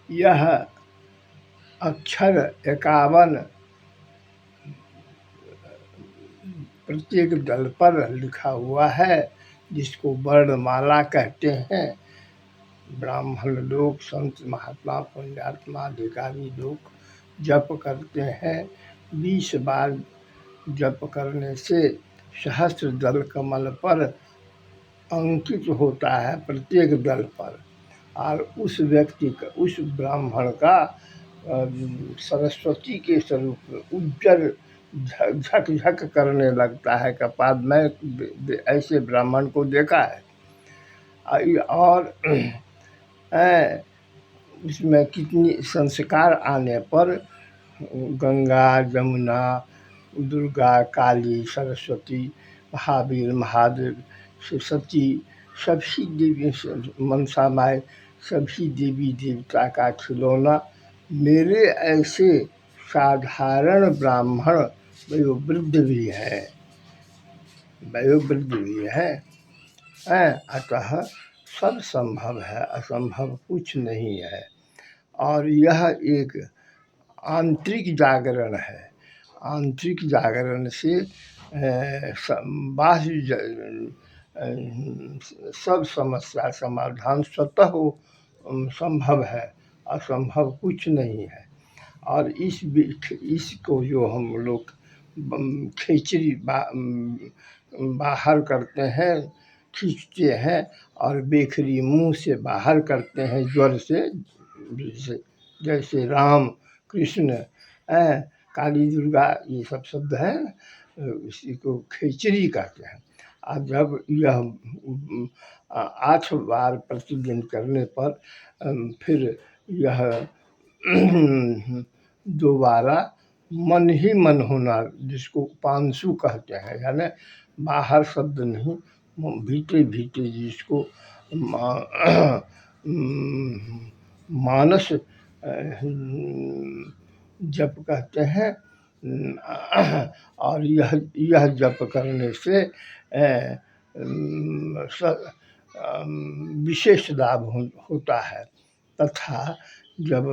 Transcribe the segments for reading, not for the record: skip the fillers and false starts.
यह अक्षर 51 प्रत्येक दल पर लिखा हुआ है, जिसको वर्णमाला कहते हैं। ब्राह्मण लोग, संत, महात्मा, पुण्यात्मा, अधिकारी लोग जप करते हैं। 20 बार जप करने से सहस्त्र दल कमल पर अंकित होता है, प्रत्येक दल पर, और उस व्यक्ति का, उस ब्राह्मण का सरस्वती के स्वरूप उज्जवल झक झक करने लगता है कपाल। मैं ऐसे ब्राह्मण को देखा है। और इसमें कितनी संस्कार आने पर गंगा, जमुना, दुर्गा, काली, सरस्वती, महावीर, महादेव, सती, सभी देवी, मनसा माई, सभी देवी देवता का खिलौना मेरे ऐसे साधारण ब्राह्मण वयोवृद्ध भी हैं, अतः सब संभव है, असंभव कुछ नहीं है। और यह एक आंतरिक जागरण है। आंतरिक जागरण से बाह्य सब समस्या समाधान स्वतः संभव है, असंभव कुछ नहीं है। और इसको जो हम लोग खिचड़ी बाहर करते हैं, खींचते हैं, और बेखरी मुंह से बाहर करते हैं ज्वर से, जैसे राम, कृष्ण, काली, दुर्गा, ये सब शब्द हैं, इसी को खिचड़ी कहते हैं। और जब यह 8 बार प्रतिदिन करने पर फिर यह दोबारा मन ही मन होना, जिसको पांसु कहते हैं, यानी बाहर शब्द नहीं, भीतर भीतर जिसको मानस जप कहते हैं। और यह जप करने से विशेष लाभ होता है। तथा जब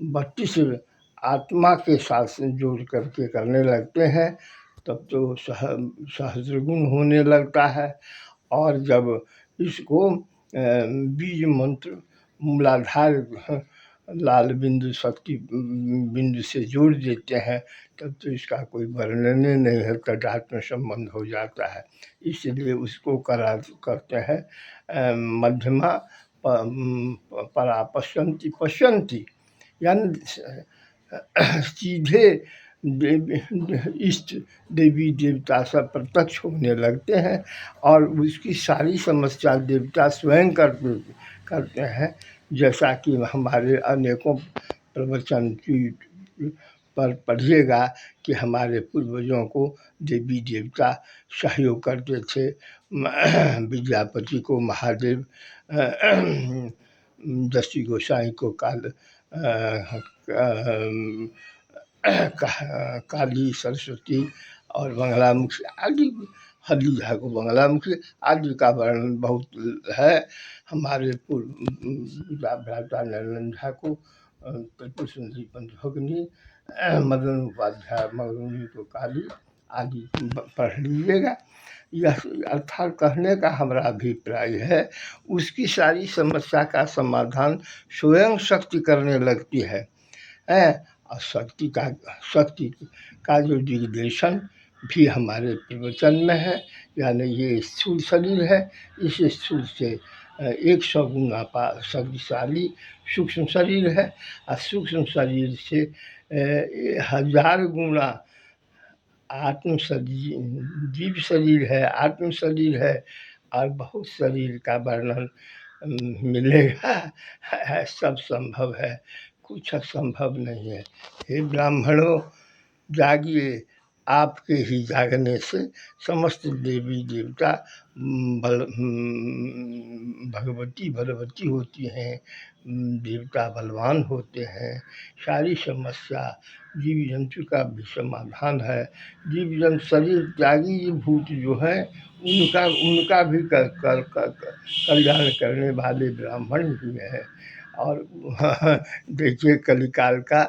32 आत्मा के साथ जोड़ करके करने लगते हैं, तब तो सहस्र गुण होने लगता है। और जब इसको बीज मंत्र मूलाधार लाल बिंदु शक्ति बिंदु से जोड़ देते हैं, तब तो इसका कोई वर्णन नहीं है, तदात्म संबंध हो जाता है। इसलिए उसको करते हैं मध्यमा परा पश्यंती, यानी सीधे इष्ट देवी देवता सब प्रत्यक्ष होने लगते हैं, और उसकी सारी समस्या देवता स्वयं करते हैं। जैसा कि हमारे अनेकों प्रवचन पर पढ़िएगा कि हमारे पूर्वजों को देवी देवता सहयोग करते थे। विद्यापति को महादेव, दस्यु गोसाई को काली, सरस्वती, और बंगलामुखी आदि, हरिझा को बंगलामुखी आदि का वर्णन बहुत है। हमारे भ्राता नरेंद्र झा को त्रिपुर सुंदरी पंचभगिनी, मदन उपाध्याय मगनी को काली आदि पढ़ लीजिएगा। यह अर्थात कहने का हमारा अभिप्राय है, उसकी सारी समस्या का समाधान स्वयं शक्ति करने लगती है। और शक्ति का जो निर्देशन भी हमारे प्रवचन में है, यानी ये स्थूल शरीर है, इस स्थूल से 100 गुना शक्तिशाली सूक्ष्म शरीर है, और सूक्ष्म शरीर से 1000 गुना आत्म शरीर, जीव शरीर है, आत्म शरीर है, और बहुत शरीर का वर्णन मिलेगा। सब संभव है, कुछ असंभव नहीं है। हे ब्राह्मणों, जागिए, आपके ही जागने से समस्त देवी देवता भगवती होती हैं, देवता बलवान होते हैं। सारी समस्या जीव जंतु का भी समाधान है। जीव जंतु शरीर त्यागी भूत जो हैं, उनका भी कल्याण करने वाले ब्राह्मण ही हैं। और देखिए कलिकाल का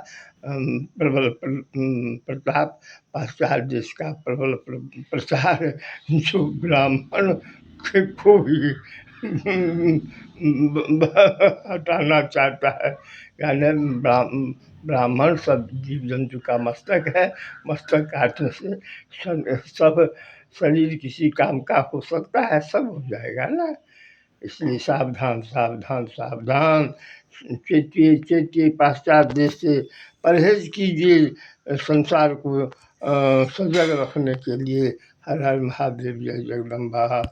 प्रताप, पाश्चात्य देश का प्रबल प्रचार जो ब्राह्मण को भी हटाना चाहता है। यानी ब्राह्मण सब जीव जंतु का मस्तक है, मस्तक काटने से सब शरीर किसी काम का हो सकता है, सब हो जाएगा ना। इसलिए सावधान सावधान सावधान, चेतिए चेतिए, पाश्चात्य देश से परहेज कीजिए संसार को सजग रखने के लिए। हर हर महादेव, जय जगदम्बा।